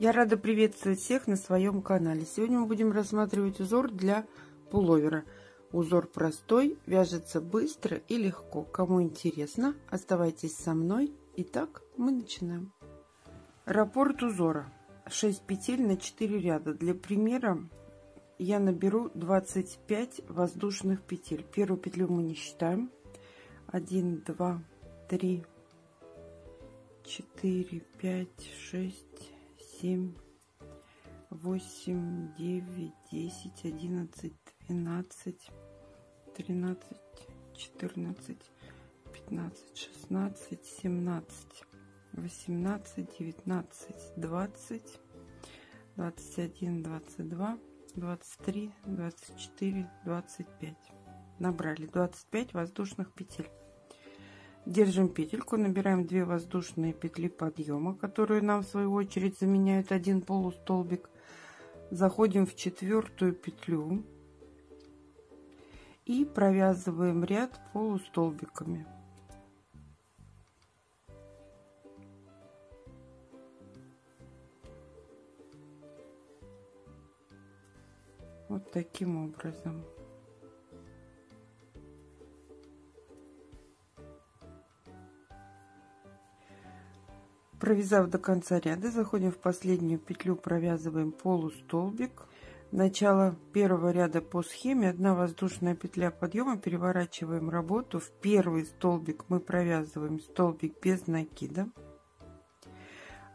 Я рада приветствовать всех на своем канале. Сегодня мы будем рассматривать узор для пуловера. Узор простой, вяжется быстро и легко. Кому интересно, оставайтесь со мной. Итак, мы начинаем. Раппорт узора. 6 петель на 4 ряда. Для примера я наберу 25 воздушных петель. Первую петлю мы не считаем. 1, 2, 3, 4, 5, 6, 7, 8, 9, 10, 11, 12, 13, 14, 15, 16, 17, 18, 19, 20, 21, 22, 23, 24, 25. Набрали 25 воздушных петель. Держим петельку, набираем 2 воздушные петли подъема, которые нам в свою очередь заменяют один полустолбик. Заходим в 4-ю петлю и провязываем ряд полустолбиками. Вот таким образом. Провязав до конца ряда, заходим в последнюю петлю, провязываем полустолбик. Начало первого ряда по схеме: 1 воздушная петля подъема, переворачиваем работу. В первый столбик мы провязываем столбик без накида,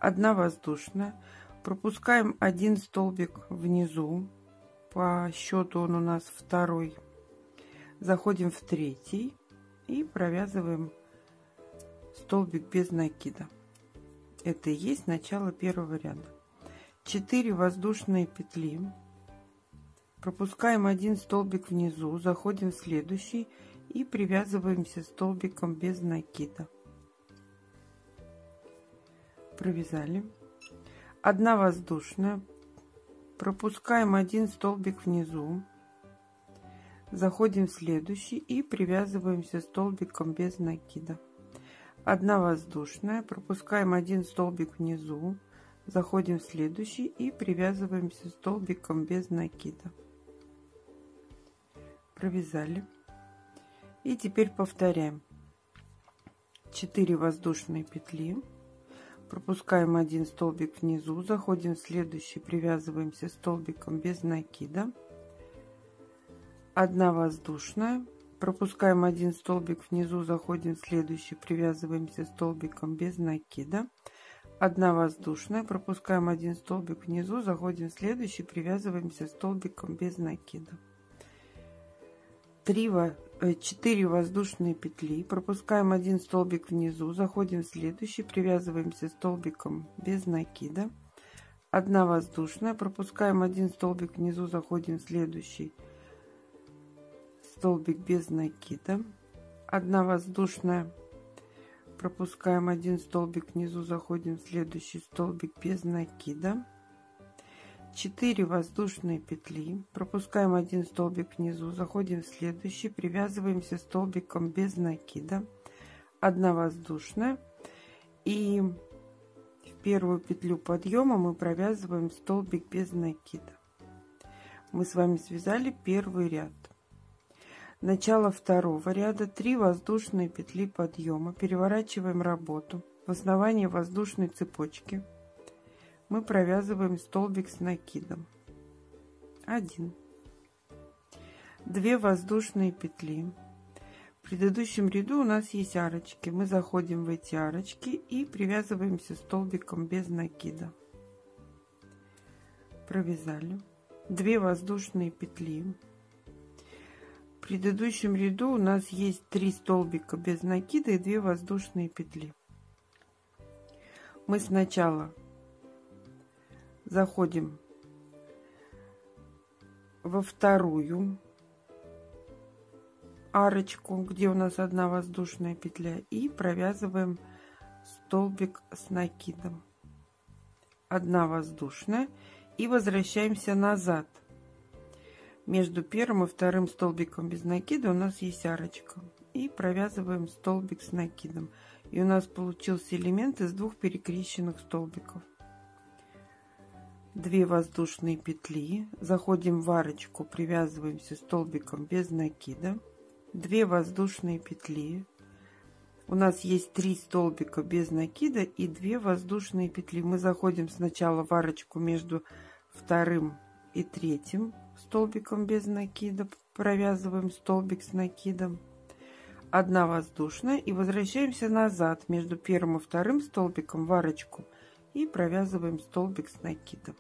1 воздушная, пропускаем 1 столбик внизу, по счету он у нас 2, заходим в 3 и провязываем столбик без накида. Это и есть начало первого ряда. 4 воздушные петли, пропускаем 1 столбик внизу, заходим в следующий и привязываемся столбиком без накида. Провязали. 1 воздушная, пропускаем 1 столбик внизу, заходим в следующий и привязываемся столбиком без накида. 1 воздушная, пропускаем 1 столбик внизу, заходим в следующий и привязываемся столбиком без накида. Провязали. И теперь повторяем. 4 воздушные петли, пропускаем 1 столбик внизу, заходим в следующий, привязываемся столбиком без накида. 1 воздушная, пропускаем 1 столбик внизу, заходим в следующий, привязываемся столбиком без накида. 1 воздушная, пропускаем 1 столбик внизу, заходим в следующий, привязываемся столбиком без накида. 4 воздушные петли, пропускаем 1 столбик внизу, заходим в следующий, привязываемся столбиком без накида. 1 воздушная, пропускаем 1 столбик внизу, заходим в следующий, столбик без накида. 1 воздушная, пропускаем 1 столбик внизу, заходим в следующий, столбик без накида. 4 воздушные петли, пропускаем 1 столбик внизу, заходим в следующий, привязываемся столбиком без накида. 1 воздушная, и в первую петлю подъема мы провязываем столбик без накида. Мы с вами связали первый ряд. Начало второго ряда: 3 воздушные петли подъема, переворачиваем работу. В основании воздушной цепочки мы провязываем столбик с накидом. 1. 2 воздушные петли. В предыдущем ряду у нас есть арочки. Мы заходим в эти арочки и привязываемся столбиком без накида. Провязали. 2 воздушные петли. В предыдущем ряду у нас есть 3 столбика без накида и 2 воздушные петли. Мы сначала заходим во вторую арочку, где у нас 1 воздушная петля, и провязываем столбик с накидом. 1 воздушная, и возвращаемся назад. Между первым и вторым столбиком без накида у нас есть арочка, и провязываем столбик с накидом. И у нас получился элемент из 2 перекрещенных столбиков. 2 воздушные петли, заходим в арочку, привязываемся столбиком без накида, 2 воздушные петли. У нас есть 3 столбика без накида и 2 воздушные петли. Мы заходим сначала в арочку между вторым и третьим столбиком без накида, провязываем столбик с накидом, 1 воздушная, и возвращаемся назад между первым и вторым столбиком в арочку и провязываем столбик с накидом.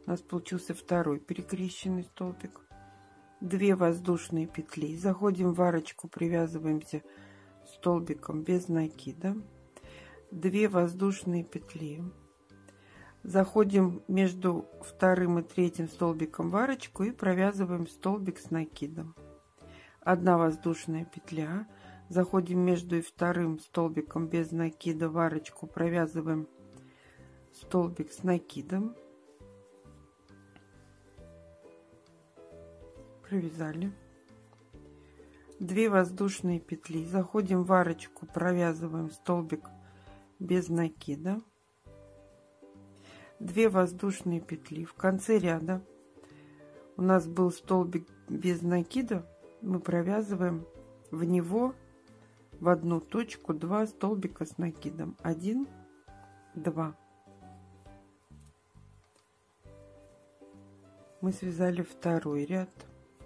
У нас получился второй перекрещенный столбик. 2 воздушные петли, заходим в арочку, привязываемся столбиком без накида, 2 воздушные петли, заходим между вторым и третьим столбиком в арочку и провязываем столбик с накидом, 1 воздушная петля, заходим между и вторым столбиком без накида в арочку, провязываем столбик с накидом, провязали, 2 воздушные петли, заходим в арочку, провязываем столбик без накида, 2 воздушные петли. В конце ряда у нас был столбик без накида, мы провязываем в него в одну точку 2 столбика с накидом, 1, 2. Мы связали второй ряд.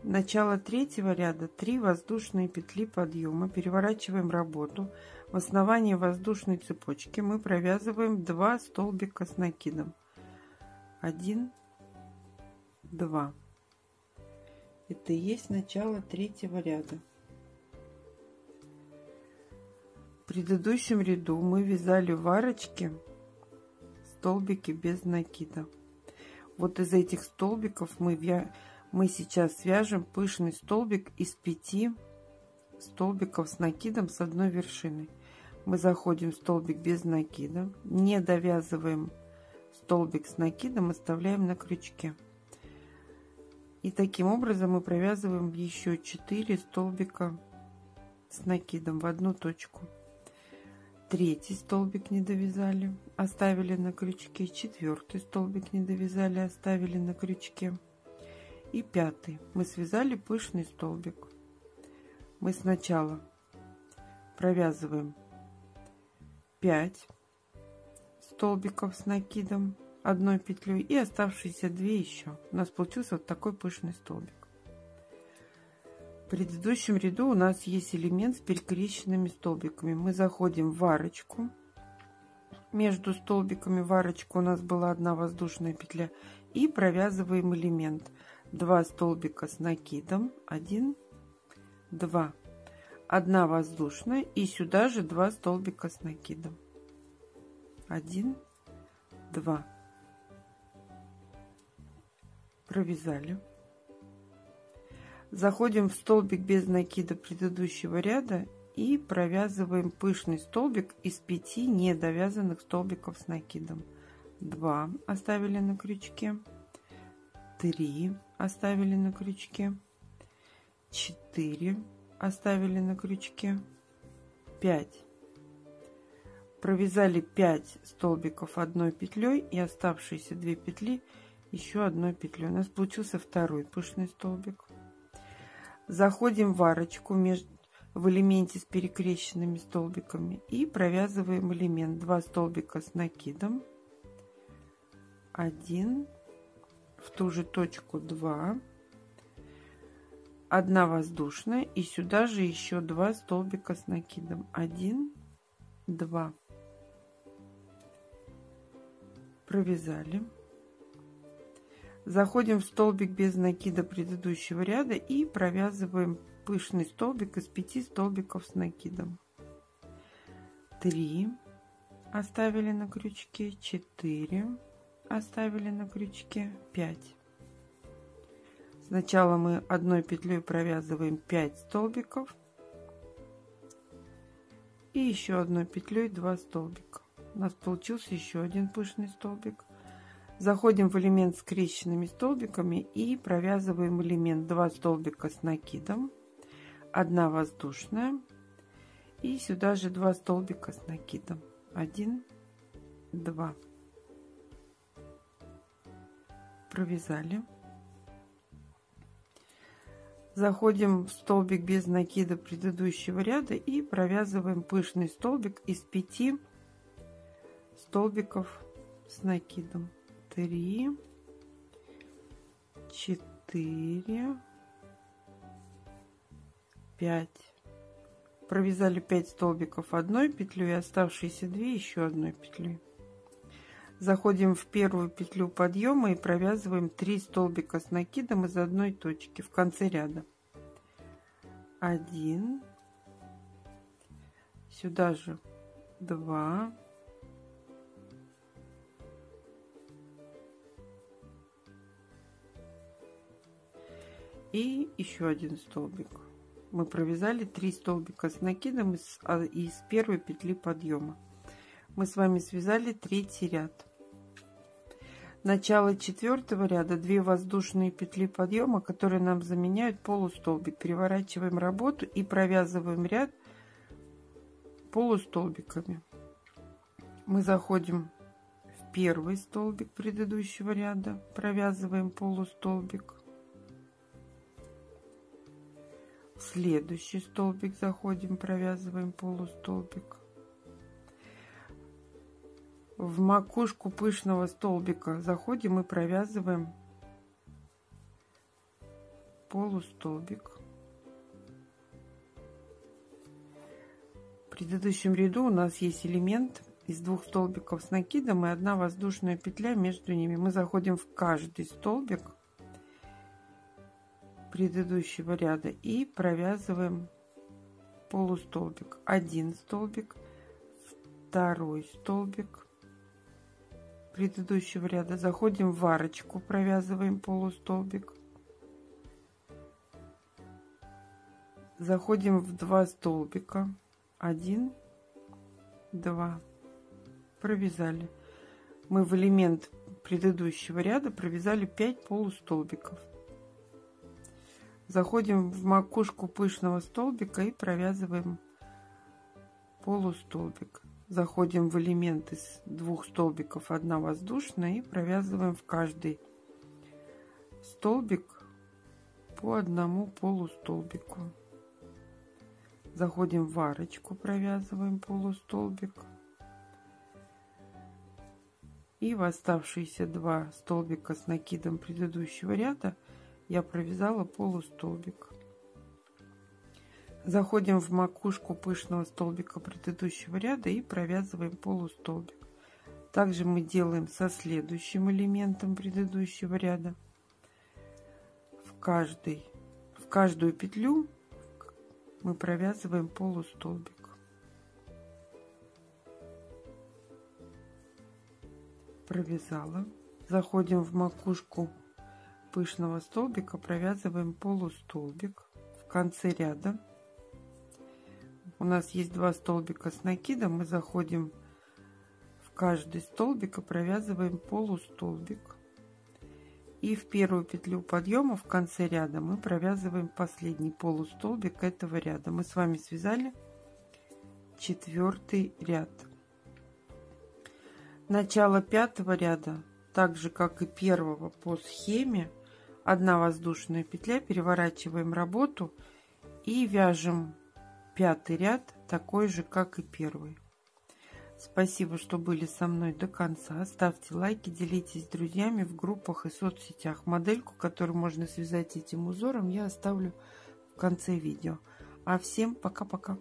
Начало третьего ряда, 3 воздушные петли подъема, переворачиваем работу. В основании воздушной цепочки мы провязываем 2 столбика с накидом, 1, 2. Это и есть начало третьего ряда. В предыдущем ряду мы вязали в арочке столбики без накида. Вот из этих столбиков мы сейчас свяжем пышный столбик из 5 столбиков с накидом с одной вершиной. Мы заходим в столбик без накида, не довязываем столбик с накидом, оставляем на крючке. И таким образом мы провязываем еще 4 столбика с накидом в одну точку. Третий столбик не довязали, оставили на крючке, 4 столбик не довязали, оставили на крючке. И 5 мы связали пышный столбик. Мы сначала провязываем 5 столбиков с накидом одной петлей и оставшиеся 2 еще. У нас получился вот такой пышный столбик. В предыдущем ряду у нас есть элемент с перекрещенными столбиками. Мы заходим в арочку. Между столбиками в арочку у нас была 1 воздушная петля и провязываем элемент 2 столбика с накидом, 1, 2, 1 воздушная и сюда же 2 столбика с накидом, 1, 2. Провязали. Заходим в столбик без накида предыдущего ряда и провязываем пышный столбик из 5 недовязанных столбиков с накидом. 2 оставили на крючке, 3 оставили на крючке, 4 оставили на крючке, 5. Провязали 5 столбиков одной петлей и оставшиеся 2 петли еще одной петлей. У нас получился второй пышный столбик. Заходим в арочку в элементе с перекрещенными столбиками и провязываем элемент 2 столбика с накидом, 1, в ту же точку 2, 1 воздушная и сюда же еще 2 столбика с накидом, 1, 2. Провязали. Заходим в столбик без накида предыдущего ряда и провязываем пышный столбик из 5 столбиков с накидом. 3 оставили на крючке, 4 оставили на крючке, 5. Сначала мы одной петлей провязываем 5 столбиков и еще одной петлей 2 столбика. У нас получился еще один пышный столбик. Заходим в элемент с скрещенными столбиками и провязываем элемент 2 столбика с накидом, 1 воздушная и сюда же 2 столбика с накидом, 1, 2. провязали. Заходим в столбик без накида предыдущего ряда и провязываем пышный столбик из 5 столбиков с накидом. 3, 4, 5. Провязали 5 столбиков одной петлей, оставшиеся 2 еще одной петлей. Заходим в первую петлю подъема и провязываем 3 столбика с накидом из одной точки в конце ряда. 1, сюда же 2, и еще один столбик. Мы провязали 3 столбика с накидом из первой петли подъема. Мы с вами связали 3-й ряд. Начало 4-го ряда 2 воздушные петли подъема, которые нам заменяют полустолбик. Переворачиваем работу и провязываем ряд полустолбиками. Мы заходим в первый столбик предыдущего ряда, провязываем полустолбик. В следующий столбик заходим, провязываем полустолбик. В макушку пышного столбика заходим и провязываем полустолбик. В предыдущем ряду у нас есть элемент из 2 столбиков с накидом и 1 воздушная петля между ними. Мы заходим в каждый столбик предыдущего ряда и провязываем полустолбик. 1 столбик, 2 столбик предыдущего ряда, заходим в арочку, провязываем полустолбик, заходим в 2 столбика, 1, 2, провязали. Мы в элемент предыдущего ряда провязали 5 полустолбиков. Заходим в макушку пышного столбика и провязываем полустолбик. Заходим в элемент из 2 столбиков, 1 воздушная, и провязываем в каждый столбик по 1 полустолбику. Заходим в арочку, провязываем полустолбик. И в оставшиеся 2 столбика с накидом предыдущего ряда я провязала полустолбик. Заходим в макушку пышного столбика предыдущего ряда и провязываем полустолбик. Также мы делаем со следующим элементом предыдущего ряда. В каждую петлю мы провязываем полустолбик. Провязала. Заходим в макушку пышного столбика, провязываем полустолбик. В конце ряда у нас есть 2 столбика с накидом, мы заходим в каждый столбик и провязываем полустолбик. И в первую петлю подъема в конце ряда мы провязываем последний полустолбик этого ряда. Мы с вами связали 4-й ряд. Начало 5-го ряда, так же как и 1-го по схеме, 1 воздушная петля, переворачиваем работу и вяжем 5-й ряд такой же, как и 1-й. Спасибо, что были со мной до конца. Ставьте лайки, делитесь с друзьями в группах и соцсетях. Модельку, которую можно связать этим узором, я оставлю в конце видео. А всем пока-пока.